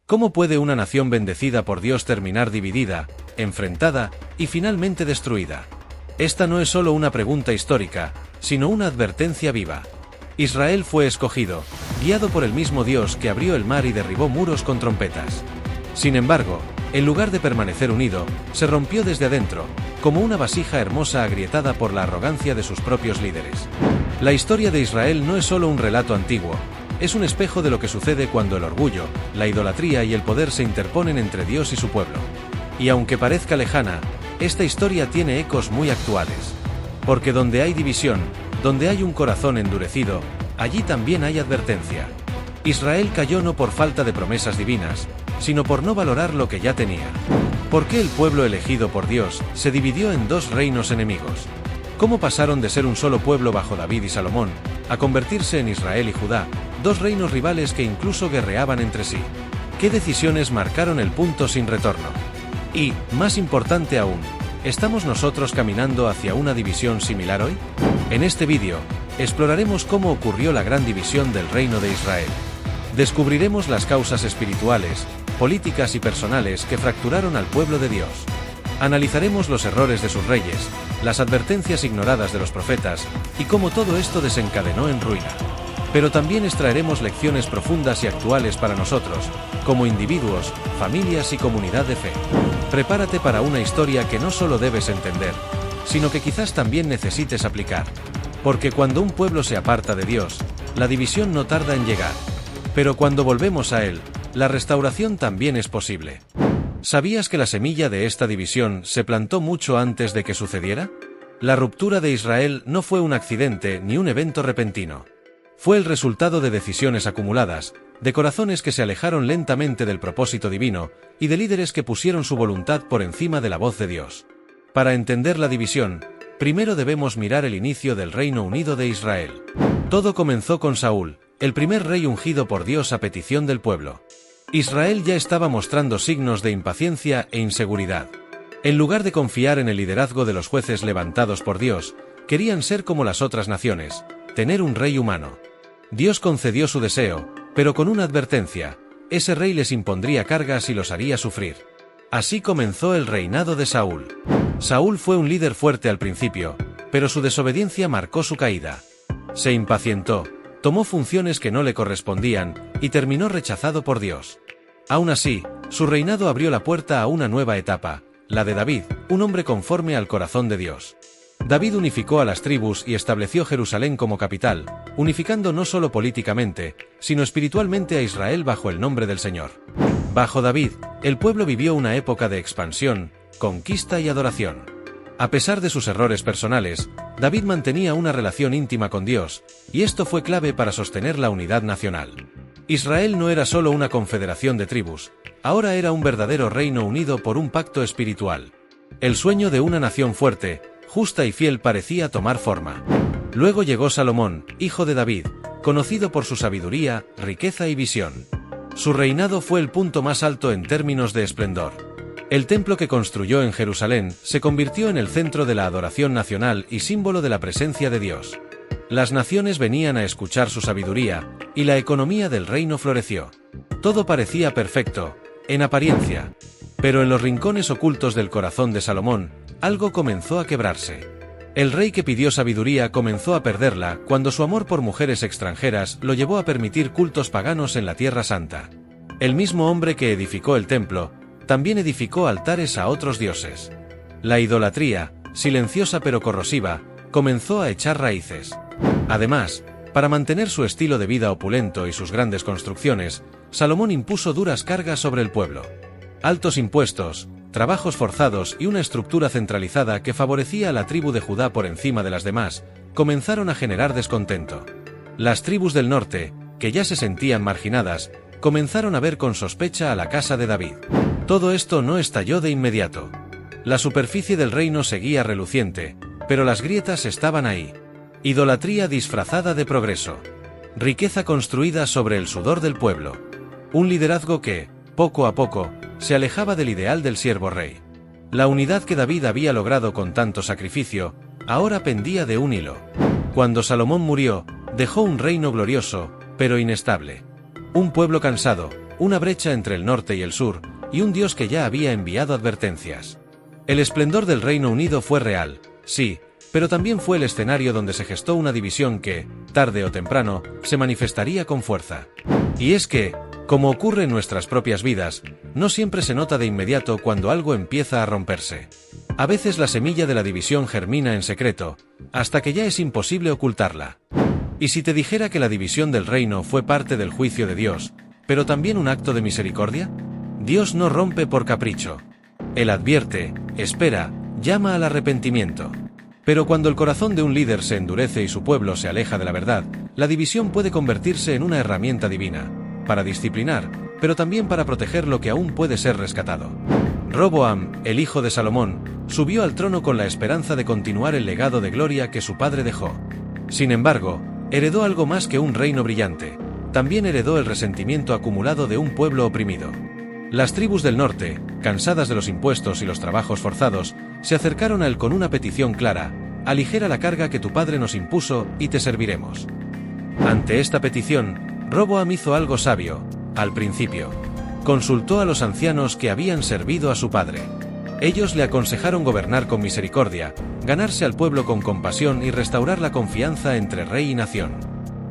¿Cómo puede una nación bendecida por Dios terminar dividida, enfrentada y finalmente destruida? Esta no es solo una pregunta histórica, sino una advertencia viva. Israel fue escogido, guiado por el mismo Dios que abrió el mar y derribó muros con trompetas. Sin embargo, en lugar de permanecer unido, se rompió desde adentro, como una vasija hermosa agrietada por la arrogancia de sus propios líderes. La historia de Israel no es solo un relato antiguo, es un espejo de lo que sucede cuando el orgullo, la idolatría y el poder se interponen entre Dios y su pueblo. Y aunque parezca lejana, esta historia tiene ecos muy actuales. Porque donde hay división, donde hay un corazón endurecido, allí también hay advertencia. Israel cayó no por falta de promesas divinas, sino por no valorar lo que ya tenía. ¿Por qué el pueblo elegido por Dios se dividió en dos reinos enemigos? ¿Cómo pasaron de ser un solo pueblo bajo David y Salomón, a convertirse en Israel y Judá, dos reinos rivales que incluso guerreaban entre sí? ¿Qué decisiones marcaron el punto sin retorno? Y, más importante aún, ¿estamos nosotros caminando hacia una división similar hoy? En este vídeo, exploraremos cómo ocurrió la gran división del reino de Israel. Descubriremos las causas espirituales, políticas y personales que fracturaron al pueblo de Dios. Analizaremos los errores de sus reyes, las advertencias ignoradas de los profetas, y cómo todo esto desencadenó en ruina. Pero también extraeremos lecciones profundas y actuales para nosotros, como individuos, familias y comunidad de fe. Prepárate para una historia que no solo debes entender, sino que quizás también necesites aplicar. Porque cuando un pueblo se aparta de Dios, la división no tarda en llegar. Pero cuando volvemos a Él, la restauración también es posible. ¿Sabías que la semilla de esta división se plantó mucho antes de que sucediera? La ruptura de Israel no fue un accidente ni un evento repentino. Fue el resultado de decisiones acumuladas, de corazones que se alejaron lentamente del propósito divino, y de líderes que pusieron su voluntad por encima de la voz de Dios. Para entender la división, primero debemos mirar el inicio del Reino Unido de Israel. Todo comenzó con Saúl, el primer rey ungido por Dios a petición del pueblo. Israel ya estaba mostrando signos de impaciencia e inseguridad. En lugar de confiar en el liderazgo de los jueces levantados por Dios, querían ser como las otras naciones, tener un rey humano. Dios concedió su deseo, pero con una advertencia: ese rey les impondría cargas y los haría sufrir. Así comenzó el reinado de Saúl. Saúl fue un líder fuerte al principio, pero su desobediencia marcó su caída. Se impacientó, tomó funciones que no le correspondían, y terminó rechazado por Dios. Aún así, su reinado abrió la puerta a una nueva etapa, la de David, un hombre conforme al corazón de Dios. David unificó a las tribus y estableció Jerusalén como capital, unificando no solo políticamente, sino espiritualmente a Israel bajo el nombre del Señor. Bajo David, el pueblo vivió una época de expansión, conquista y adoración. A pesar de sus errores personales, David mantenía una relación íntima con Dios, y esto fue clave para sostener la unidad nacional. Israel no era solo una confederación de tribus, ahora era un verdadero reino unido por un pacto espiritual. El sueño de una nación fuerte, justa y fiel parecía tomar forma. Luego llegó Salomón, hijo de David, conocido por su sabiduría, riqueza y visión. Su reinado fue el punto más alto en términos de esplendor. El templo que construyó en Jerusalén se convirtió en el centro de la adoración nacional y símbolo de la presencia de Dios. Las naciones venían a escuchar su sabiduría, y la economía del reino floreció. Todo parecía perfecto, en apariencia. Pero en los rincones ocultos del corazón de Salomón, algo comenzó a quebrarse. El rey que pidió sabiduría comenzó a perderla cuando su amor por mujeres extranjeras lo llevó a permitir cultos paganos en la Tierra Santa. El mismo hombre que edificó el templo, también edificó altares a otros dioses. La idolatría, silenciosa pero corrosiva, comenzó a echar raíces. Además, para mantener su estilo de vida opulento y sus grandes construcciones, Salomón impuso duras cargas sobre el pueblo. Altos impuestos, trabajos forzados y una estructura centralizada que favorecía a la tribu de Judá por encima de las demás, comenzaron a generar descontento. Las tribus del norte, que ya se sentían marginadas, comenzaron a ver con sospecha a la casa de David. Todo esto no estalló de inmediato. La superficie del reino seguía reluciente, pero las grietas estaban ahí. Idolatría disfrazada de progreso. Riqueza construida sobre el sudor del pueblo. Un liderazgo que, poco a poco, se alejaba del ideal del siervo rey. La unidad que David había logrado con tanto sacrificio, ahora pendía de un hilo. Cuando Salomón murió, dejó un reino glorioso, pero inestable. Un pueblo cansado, una brecha entre el norte y el sur, y un Dios que ya había enviado advertencias. El esplendor del Reino Unido fue real, sí, pero también fue el escenario donde se gestó una división que, tarde o temprano, se manifestaría con fuerza. Y es que, como ocurre en nuestras propias vidas, no siempre se nota de inmediato cuando algo empieza a romperse. A veces la semilla de la división germina en secreto, hasta que ya es imposible ocultarla. ¿Y si te dijera que la división del reino fue parte del juicio de Dios, pero también un acto de misericordia? Dios no rompe por capricho. Él advierte, espera, llama al arrepentimiento. Pero cuando el corazón de un líder se endurece y su pueblo se aleja de la verdad, la división puede convertirse en una herramienta divina, para disciplinar, pero también para proteger lo que aún puede ser rescatado. Roboam, el hijo de Salomón, subió al trono con la esperanza de continuar el legado de gloria que su padre dejó. Sin embargo, heredó algo más que un reino brillante. También heredó el resentimiento acumulado de un pueblo oprimido. Las tribus del norte, cansadas de los impuestos y los trabajos forzados, se acercaron a él con una petición clara: aligera la carga que tu padre nos impuso y te serviremos. Ante esta petición, Roboam hizo algo sabio. Al principio, consultó a los ancianos que habían servido a su padre. Ellos le aconsejaron gobernar con misericordia, ganarse al pueblo con compasión y restaurar la confianza entre rey y nación.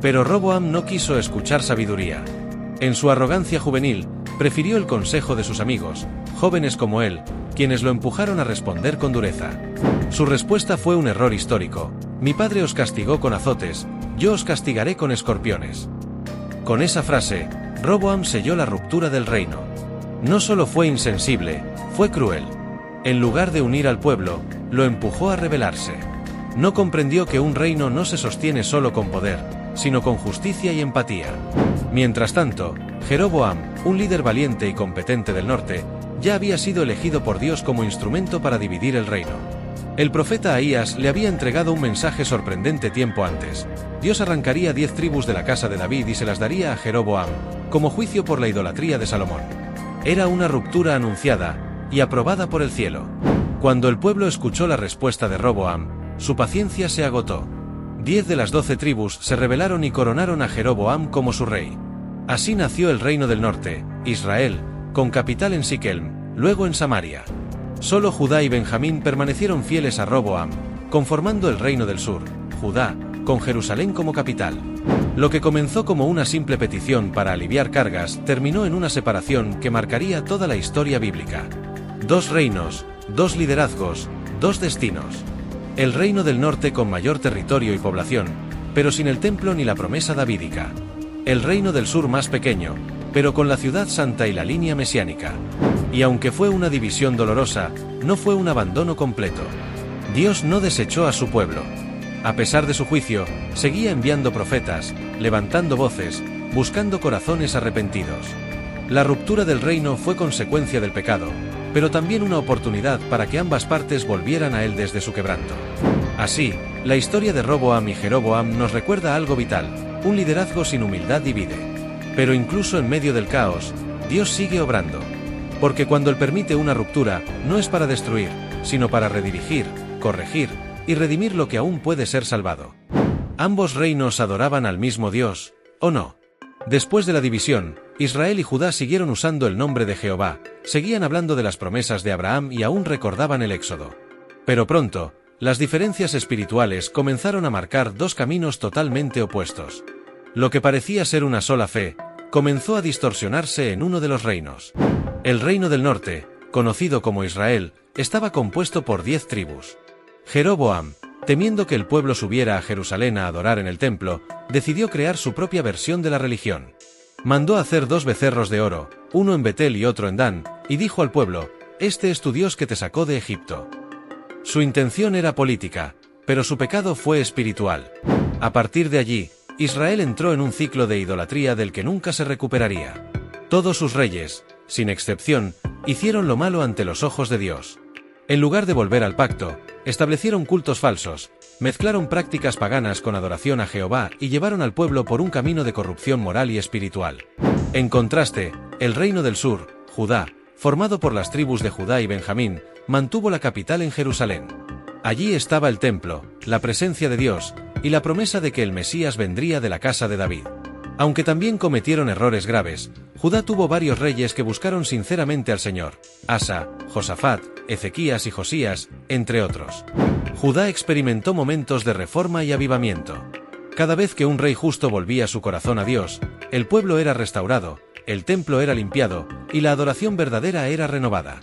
Pero Roboam no quiso escuchar sabiduría. En su arrogancia juvenil, prefirió el consejo de sus amigos, jóvenes como él, quienes lo empujaron a responder con dureza. Su respuesta fue un error histórico: mi padre os castigó con azotes, yo os castigaré con escorpiones. Con esa frase, Roboam selló la ruptura del reino. No solo fue insensible, fue cruel. En lugar de unir al pueblo, lo empujó a rebelarse. No comprendió que un reino no se sostiene solo con poder, sino con justicia y empatía. Mientras tanto, Jeroboam, un líder valiente y competente del norte, ya había sido elegido por Dios como instrumento para dividir el reino. El profeta Ahías le había entregado un mensaje sorprendente tiempo antes. Dios arrancaría 10 tribus de la casa de David y se las daría a Jeroboam, como juicio por la idolatría de Salomón. Era una ruptura anunciada y aprobada por el cielo. Cuando el pueblo escuchó la respuesta de Roboam, su paciencia se agotó. 10 de las 12 tribus se rebelaron y coronaron a Jeroboam como su rey. Así nació el reino del norte, Israel, con capital en Siquelm, luego en Samaria. Solo Judá y Benjamín permanecieron fieles a Roboam, conformando el reino del sur, Judá, con Jerusalén como capital. Lo que comenzó como una simple petición para aliviar cargas, terminó en una separación que marcaría toda la historia bíblica. 2 reinos, 2 liderazgos, 2 destinos. El reino del norte con mayor territorio y población, pero sin el templo ni la promesa davídica. El reino del sur más pequeño, pero con la ciudad santa y la línea mesiánica. Y aunque fue una división dolorosa, no fue un abandono completo. Dios no desechó a su pueblo. A pesar de su juicio, seguía enviando profetas, levantando voces, buscando corazones arrepentidos. La ruptura del reino fue consecuencia del pecado, pero también una oportunidad para que ambas partes volvieran a él desde su quebranto. Así, la historia de Roboam y Jeroboam nos recuerda algo vital: un liderazgo sin humildad divide. Pero incluso en medio del caos, Dios sigue obrando. Porque cuando Él permite una ruptura, no es para destruir, sino para redirigir, corregir y redimir lo que aún puede ser salvado. ¿Ambos reinos adoraban al mismo Dios, o no? Después de la división, Israel y Judá siguieron usando el nombre de Jehová, seguían hablando de las promesas de Abraham y aún recordaban el Éxodo. Pero pronto, las diferencias espirituales comenzaron a marcar 2 caminos totalmente opuestos. Lo que parecía ser una sola fe, comenzó a distorsionarse en uno de los reinos. El reino del norte, conocido como Israel, estaba compuesto por 10 tribus. Jeroboam, temiendo que el pueblo subiera a Jerusalén a adorar en el templo, decidió crear su propia versión de la religión. Mandó hacer 2 becerros de oro, uno en Betel y otro en Dan, y dijo al pueblo: «Este es tu Dios que te sacó de Egipto». Su intención era política, pero su pecado fue espiritual. A partir de allí, Israel entró en un ciclo de idolatría del que nunca se recuperaría. Todos sus reyes, sin excepción, hicieron lo malo ante los ojos de Dios. En lugar de volver al pacto, establecieron cultos falsos, mezclaron prácticas paganas con adoración a Jehová y llevaron al pueblo por un camino de corrupción moral y espiritual. En contraste, el reino del sur, Judá, formado por las tribus de Judá y Benjamín, mantuvo la capital en Jerusalén. Allí estaba el templo, la presencia de Dios, y la promesa de que el Mesías vendría de la casa de David. Aunque también cometieron errores graves, Judá tuvo varios reyes que buscaron sinceramente al Señor: Asa, Josafat, Ezequías y Josías, entre otros. Judá experimentó momentos de reforma y avivamiento. Cada vez que un rey justo volvía su corazón a Dios, el pueblo era restaurado, el templo era limpiado, y la adoración verdadera era renovada.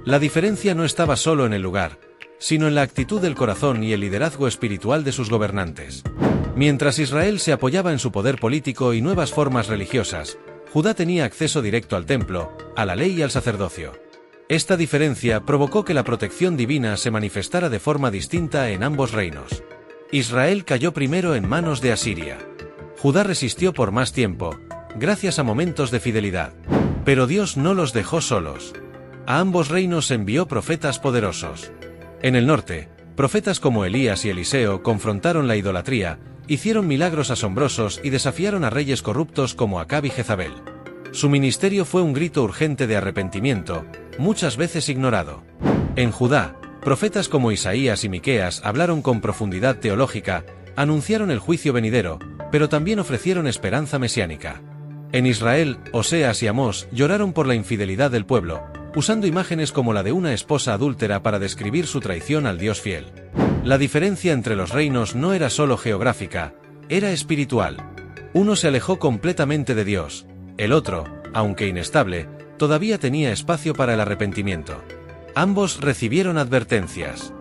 La diferencia no estaba solo en el lugar, sino en la actitud del corazón y el liderazgo espiritual de sus gobernantes. Mientras Israel se apoyaba en su poder político y nuevas formas religiosas, Judá tenía acceso directo al templo, a la ley y al sacerdocio. Esta diferencia provocó que la protección divina se manifestara de forma distinta en ambos reinos. Israel cayó primero en manos de Asiria. Judá resistió por más tiempo, gracias a momentos de fidelidad. Pero Dios no los dejó solos. A ambos reinos envió profetas poderosos. En el norte, profetas como Elías y Eliseo confrontaron la idolatría, hicieron milagros asombrosos y desafiaron a reyes corruptos como Acab y Jezabel. Su ministerio fue un grito urgente de arrepentimiento, muchas veces ignorado. En Judá, profetas como Isaías y Miqueas hablaron con profundidad teológica, anunciaron el juicio venidero, pero también ofrecieron esperanza mesiánica. En Israel, Oseas y Amós lloraron por la infidelidad del pueblo, usando imágenes como la de una esposa adúltera para describir su traición al Dios fiel. La diferencia entre los reinos no era solo geográfica, era espiritual. Uno se alejó completamente de Dios, el otro, aunque inestable, todavía tenía espacio para el arrepentimiento. Ambos recibieron advertencias.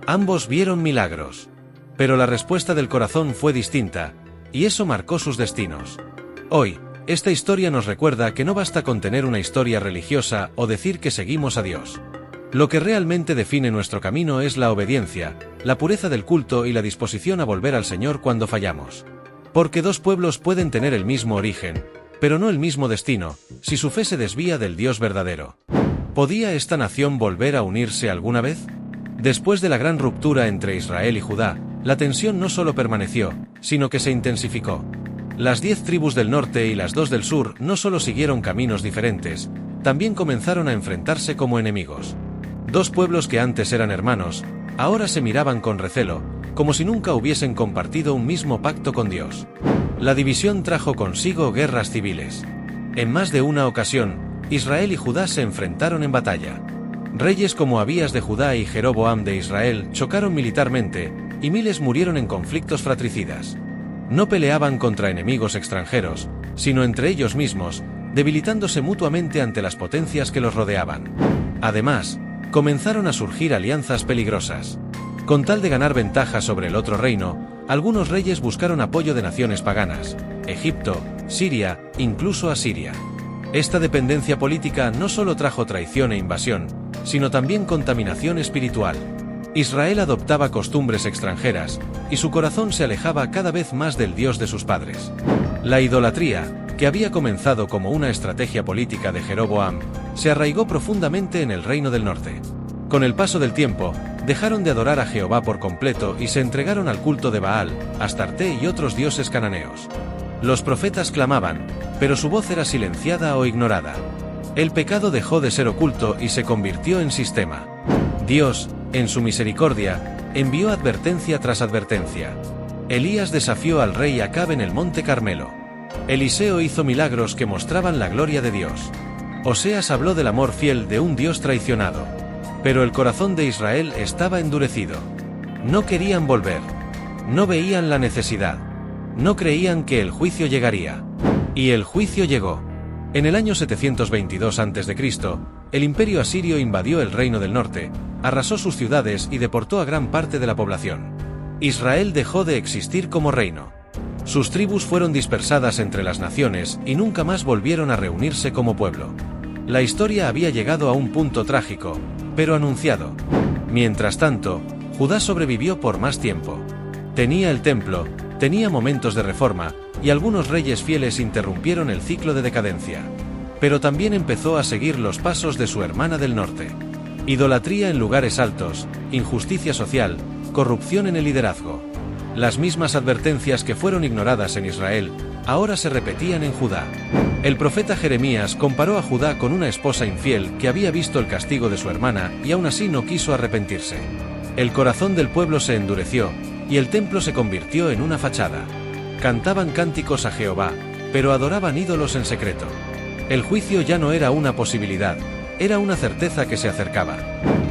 Ambos vieron milagros. Pero la respuesta del corazón fue distinta, y eso marcó sus destinos. Hoy, esta historia nos recuerda que no basta con tener una historia religiosa o decir que seguimos a Dios. Lo que realmente define nuestro camino es la obediencia, la pureza del culto y la disposición a volver al Señor cuando fallamos. Porque dos pueblos pueden tener el mismo origen, pero no el mismo destino, si su fe se desvía del Dios verdadero. ¿Podía esta nación volver a unirse alguna vez? Después de la gran ruptura entre Israel y Judá, la tensión no solo permaneció, sino que se intensificó. Las 10 tribus del norte y las 2 del sur no solo siguieron caminos diferentes, también comenzaron a enfrentarse como enemigos. Dos pueblos que antes eran hermanos, ahora se miraban con recelo, como si nunca hubiesen compartido un mismo pacto con Dios. La división trajo consigo guerras civiles. En más de una ocasión, Israel y Judá se enfrentaron en batalla. Reyes como Abías de Judá y Jeroboam de Israel chocaron militarmente, y miles murieron en conflictos fratricidas. No peleaban contra enemigos extranjeros, sino entre ellos mismos, debilitándose mutuamente ante las potencias que los rodeaban. Además, comenzaron a surgir alianzas peligrosas. Con tal de ganar ventaja sobre el otro reino, algunos reyes buscaron apoyo de naciones paganas: Egipto, Siria, incluso Asiria. Esta dependencia política no solo trajo traición e invasión, sino también contaminación espiritual. Israel adoptaba costumbres extranjeras, y su corazón se alejaba cada vez más del Dios de sus padres. La idolatría, que había comenzado como una estrategia política de Jeroboam, se arraigó profundamente en el reino del norte. Con el paso del tiempo, dejaron de adorar a Jehová por completo y se entregaron al culto de Baal, Astarte y otros dioses cananeos. Los profetas clamaban, pero su voz era silenciada o ignorada. El pecado dejó de ser oculto y se convirtió en sistema. Dios, en su misericordia, envió advertencia tras advertencia. Elías desafió al rey Acab en el monte Carmelo. Eliseo hizo milagros que mostraban la gloria de Dios. Oseas habló del amor fiel de un Dios traicionado. Pero el corazón de Israel estaba endurecido. No querían volver. No veían la necesidad. No creían que el juicio llegaría. Y el juicio llegó. En el año 722 a.C., el imperio asirio invadió el reino del norte, arrasó sus ciudades y deportó a gran parte de la población. Israel dejó de existir como reino. Sus tribus fueron dispersadas entre las naciones y nunca más volvieron a reunirse como pueblo. La historia había llegado a un punto trágico, pero anunciado. Mientras tanto, Judá sobrevivió por más tiempo. Tenía el templo, tenía momentos de reforma, y algunos reyes fieles interrumpieron el ciclo de decadencia. Pero también empezó a seguir los pasos de su hermana del norte. Idolatría en lugares altos, injusticia social, corrupción en el liderazgo. Las mismas advertencias que fueron ignoradas en Israel, ahora se repetían en Judá. El profeta Jeremías comparó a Judá con una esposa infiel que había visto el castigo de su hermana y aún así no quiso arrepentirse. El corazón del pueblo se endureció, y el templo se convirtió en una fachada. Cantaban cánticos a Jehová, pero adoraban ídolos en secreto. El juicio ya no era una posibilidad, era una certeza que se acercaba.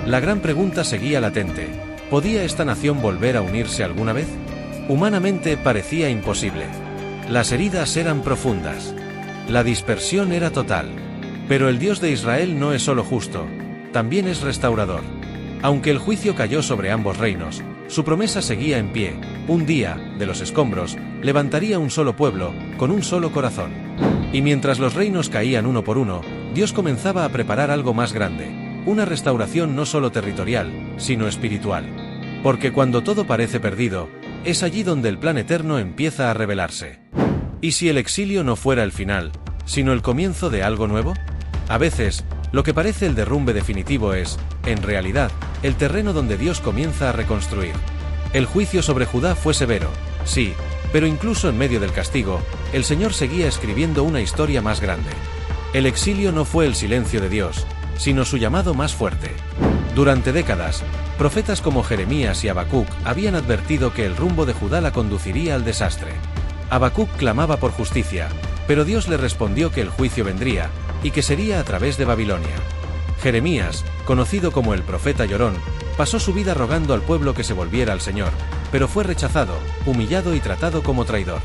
La gran pregunta seguía latente: ¿podía esta nación volver a unirse alguna vez? Humanamente parecía imposible. Las heridas eran profundas. La dispersión era total. Pero el Dios de Israel no es solo justo, también es restaurador. Aunque el juicio cayó sobre ambos reinos, su promesa seguía en pie: un día, de los escombros, levantaría un solo pueblo, con un solo corazón. Y mientras los reinos caían uno por uno, Dios comenzaba a preparar algo más grande, una restauración no solo territorial, sino espiritual. Porque cuando todo parece perdido, es allí donde el plan eterno empieza a revelarse. ¿Y si el exilio no fuera el final, sino el comienzo de algo nuevo? A veces, lo que parece el derrumbe definitivo es, en realidad, el terreno donde Dios comienza a reconstruir. El juicio sobre Judá fue severo, sí, pero incluso en medio del castigo, el Señor seguía escribiendo una historia más grande. El exilio no fue el silencio de Dios, sino su llamado más fuerte. Durante décadas, profetas como Jeremías y Habacuc habían advertido que el rumbo de Judá la conduciría al desastre. Habacuc clamaba por justicia, pero Dios le respondió que el juicio vendría, y que sería a través de Babilonia. Jeremías, conocido como el profeta llorón, pasó su vida rogando al pueblo que se volviera al Señor, pero fue rechazado, humillado y tratado como traidor.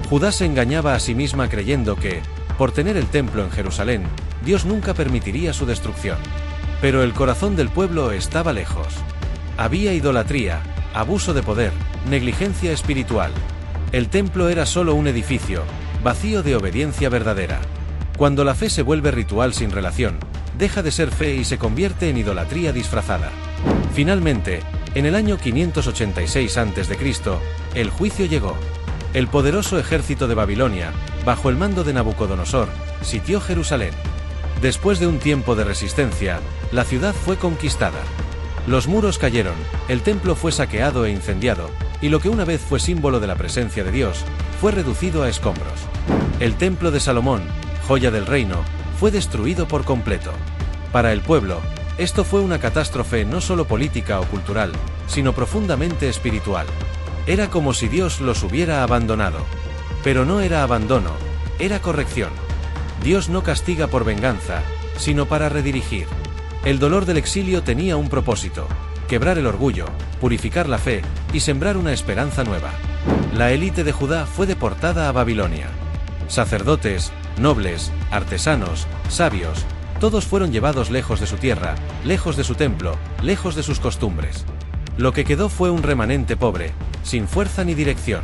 Judá se engañaba a sí misma creyendo que, por tener el templo en Jerusalén, Dios nunca permitiría su destrucción. Pero el corazón del pueblo estaba lejos. Había idolatría, abuso de poder, negligencia espiritual. El templo era solo un edificio, vacío de obediencia verdadera. Cuando la fe se vuelve ritual sin relación, deja de ser fe y se convierte en idolatría disfrazada. Finalmente, en el año 586 a.C., el juicio llegó. El poderoso ejército de Babilonia, bajo el mando de Nabucodonosor, sitió Jerusalén. Después de un tiempo de resistencia, la ciudad fue conquistada. Los muros cayeron, el templo fue saqueado e incendiado, y lo que una vez fue símbolo de la presencia de Dios, fue reducido a escombros. El templo de Salomón, joya del reino, fue destruido por completo. Para el pueblo, esto fue una catástrofe no solo política o cultural, sino profundamente espiritual. Era como si Dios los hubiera abandonado. Pero no era abandono, era corrección. Dios no castiga por venganza, sino para redirigir. El dolor del exilio tenía un propósito: quebrar el orgullo, purificar la fe y sembrar una esperanza nueva. La élite de Judá fue deportada a Babilonia. Sacerdotes, nobles, artesanos, sabios, todos fueron llevados lejos de su tierra, lejos de su templo, lejos de sus costumbres. Lo que quedó fue un remanente pobre, sin fuerza ni dirección.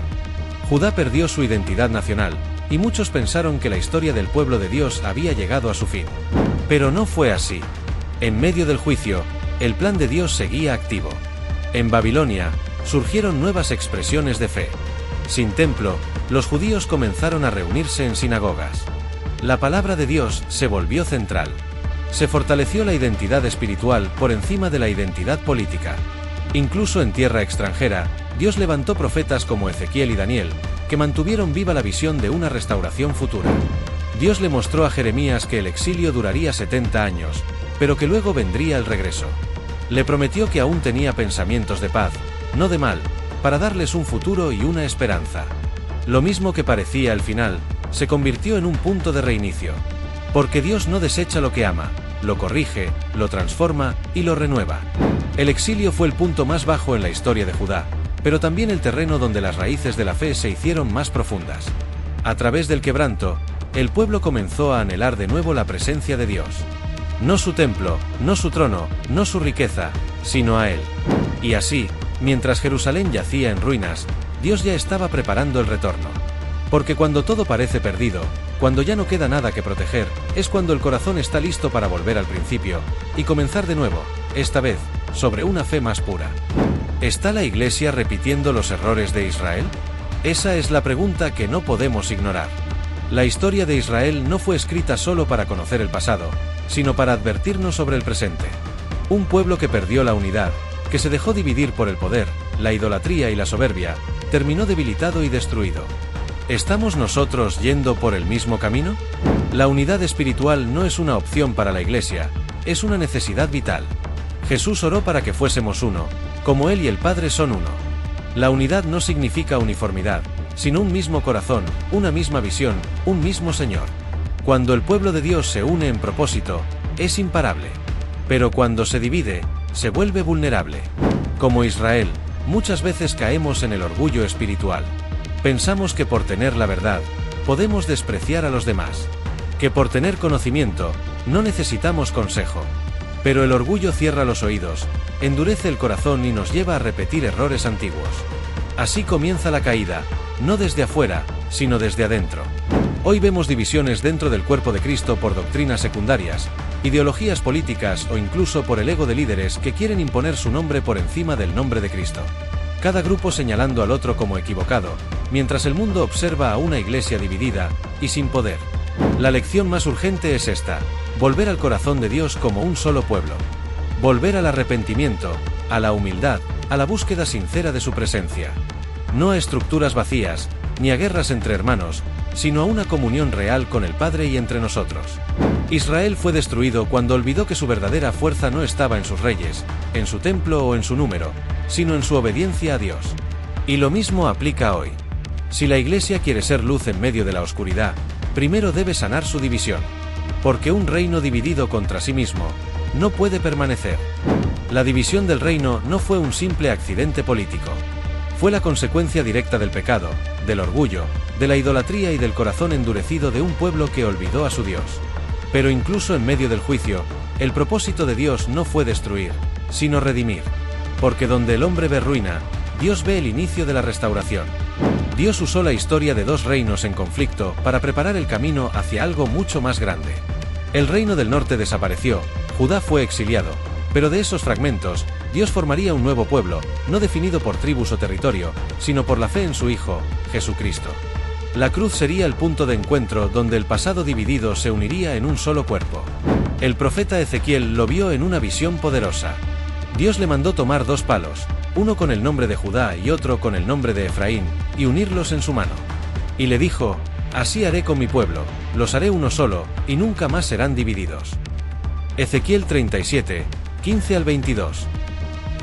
Judá perdió su identidad nacional, y muchos pensaron que la historia del pueblo de Dios había llegado a su fin. Pero no fue así. En medio del juicio, el plan de Dios seguía activo. En Babilonia, surgieron nuevas expresiones de fe. Sin templo, los judíos comenzaron a reunirse en sinagogas. La palabra de Dios se volvió central. Se fortaleció la identidad espiritual por encima de la identidad política. Incluso en tierra extranjera, Dios levantó profetas como Ezequiel y Daniel, que mantuvieron viva la visión de una restauración futura. Dios le mostró a Jeremías que el exilio duraría 70 años, pero que luego vendría el regreso. Le prometió que aún tenía pensamientos de paz, no de mal, para darles un futuro y una esperanza. Lo mismo que parecía el final, se convirtió en un punto de reinicio. Porque Dios no desecha lo que ama, lo corrige, lo transforma y lo renueva. El exilio fue el punto más bajo en la historia de Judá, pero también el terreno donde las raíces de la fe se hicieron más profundas. A través del quebranto, el pueblo comenzó a anhelar de nuevo la presencia de Dios. No su templo, no su trono, no su riqueza, sino a Él. Y así, mientras Jerusalén yacía en ruinas, Dios ya estaba preparando el retorno. Porque cuando todo parece perdido, cuando ya no queda nada que proteger, es cuando el corazón está listo para volver al principio, y comenzar de nuevo, esta vez, sobre una fe más pura. ¿Está la Iglesia repitiendo los errores de Israel? Esa es la pregunta que no podemos ignorar. La historia de Israel no fue escrita solo para conocer el pasado, sino para advertirnos sobre el presente. Un pueblo que perdió la unidad, que se dejó dividir por el poder, la idolatría y la soberbia, terminó debilitado y destruido. ¿Estamos nosotros yendo por el mismo camino? La unidad espiritual no es una opción para la Iglesia, es una necesidad vital. Jesús oró para que fuésemos uno, como Él y el Padre son uno. La unidad no significa uniformidad, sino un mismo corazón, una misma visión, un mismo Señor. Cuando el pueblo de Dios se une en propósito, es imparable. Pero cuando se divide, se vuelve vulnerable. Como Israel, muchas veces caemos en el orgullo espiritual. Pensamos que por tener la verdad, podemos despreciar a los demás. Que por tener conocimiento, no necesitamos consejo. Pero el orgullo cierra los oídos, endurece el corazón y nos lleva a repetir errores antiguos. Así comienza la caída, no desde afuera, sino desde adentro. Hoy vemos divisiones dentro del cuerpo de Cristo por doctrinas secundarias, ideologías políticas o incluso por el ego de líderes que quieren imponer su nombre por encima del nombre de Cristo. Cada grupo señalando al otro como equivocado, mientras el mundo observa a una iglesia dividida y sin poder. La lección más urgente es esta: volver al corazón de Dios como un solo pueblo. Volver al arrepentimiento, a la humildad, a la búsqueda sincera de su presencia. No a estructuras vacías, ni a guerras entre hermanos, sino a una comunión real con el Padre y entre nosotros. Israel fue destruido cuando olvidó que su verdadera fuerza no estaba en sus reyes, en su templo o en su número, sino en su obediencia a Dios. Y lo mismo aplica hoy. Si la Iglesia quiere ser luz en medio de la oscuridad, primero debe sanar su división. Porque un reino dividido contra sí mismo no puede permanecer. La división del reino no fue un simple accidente político. Fue la consecuencia directa del pecado, del orgullo, de la idolatría y del corazón endurecido de un pueblo que olvidó a su Dios. Pero incluso en medio del juicio, el propósito de Dios no fue destruir, sino redimir. Porque donde el hombre ve ruina, Dios ve el inicio de la restauración. Dios usó la historia de dos reinos en conflicto para preparar el camino hacia algo mucho más grande. El reino del norte desapareció, Judá fue exiliado, pero de esos fragmentos, Dios formaría un nuevo pueblo, no definido por tribus o territorio, sino por la fe en su Hijo, Jesucristo. La cruz sería el punto de encuentro donde el pasado dividido se uniría en un solo cuerpo. El profeta Ezequiel lo vio en una visión poderosa. Dios le mandó tomar dos palos, uno con el nombre de Judá y otro con el nombre de Efraín, y unirlos en su mano. Y le dijo: así haré con mi pueblo, los haré uno solo, y nunca más serán divididos. Ezequiel 37, 15 al 22.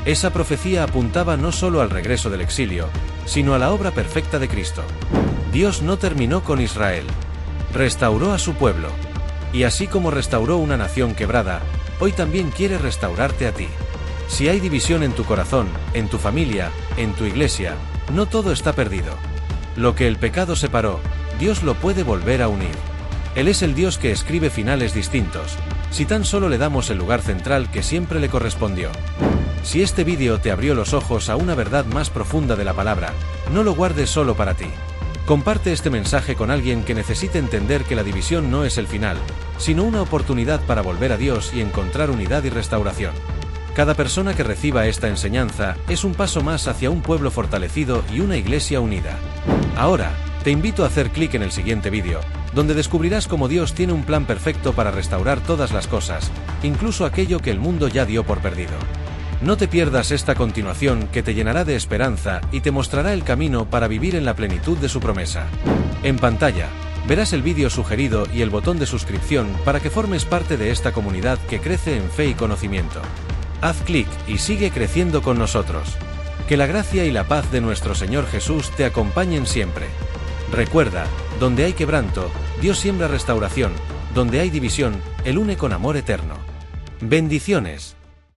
Esa profecía apuntaba no solo al regreso del exilio, sino a la obra perfecta de Cristo. Dios no terminó con Israel. Restauró a su pueblo. Y así como restauró una nación quebrada, hoy también quiere restaurarte a ti. Si hay división en tu corazón, en tu familia, en tu iglesia, no todo está perdido. Lo que el pecado separó, Dios lo puede volver a unir. Él es el Dios que escribe finales distintos, si tan solo le damos el lugar central que siempre le correspondió. Si este vídeo te abrió los ojos a una verdad más profunda de la palabra, no lo guardes solo para ti. Comparte este mensaje con alguien que necesite entender que la división no es el final, sino una oportunidad para volver a Dios y encontrar unidad y restauración. Cada persona que reciba esta enseñanza es un paso más hacia un pueblo fortalecido y una iglesia unida. Ahora, te invito a hacer clic en el siguiente vídeo, donde descubrirás cómo Dios tiene un plan perfecto para restaurar todas las cosas, incluso aquello que el mundo ya dio por perdido. No te pierdas esta continuación que te llenará de esperanza y te mostrará el camino para vivir en la plenitud de su promesa. En pantalla, verás el vídeo sugerido y el botón de suscripción para que formes parte de esta comunidad que crece en fe y conocimiento. Haz clic y sigue creciendo con nosotros. Que la gracia y la paz de nuestro Señor Jesús te acompañen siempre. Recuerda, donde hay quebranto, Dios siembra restauración, donde hay división, Él une con amor eterno. Bendiciones.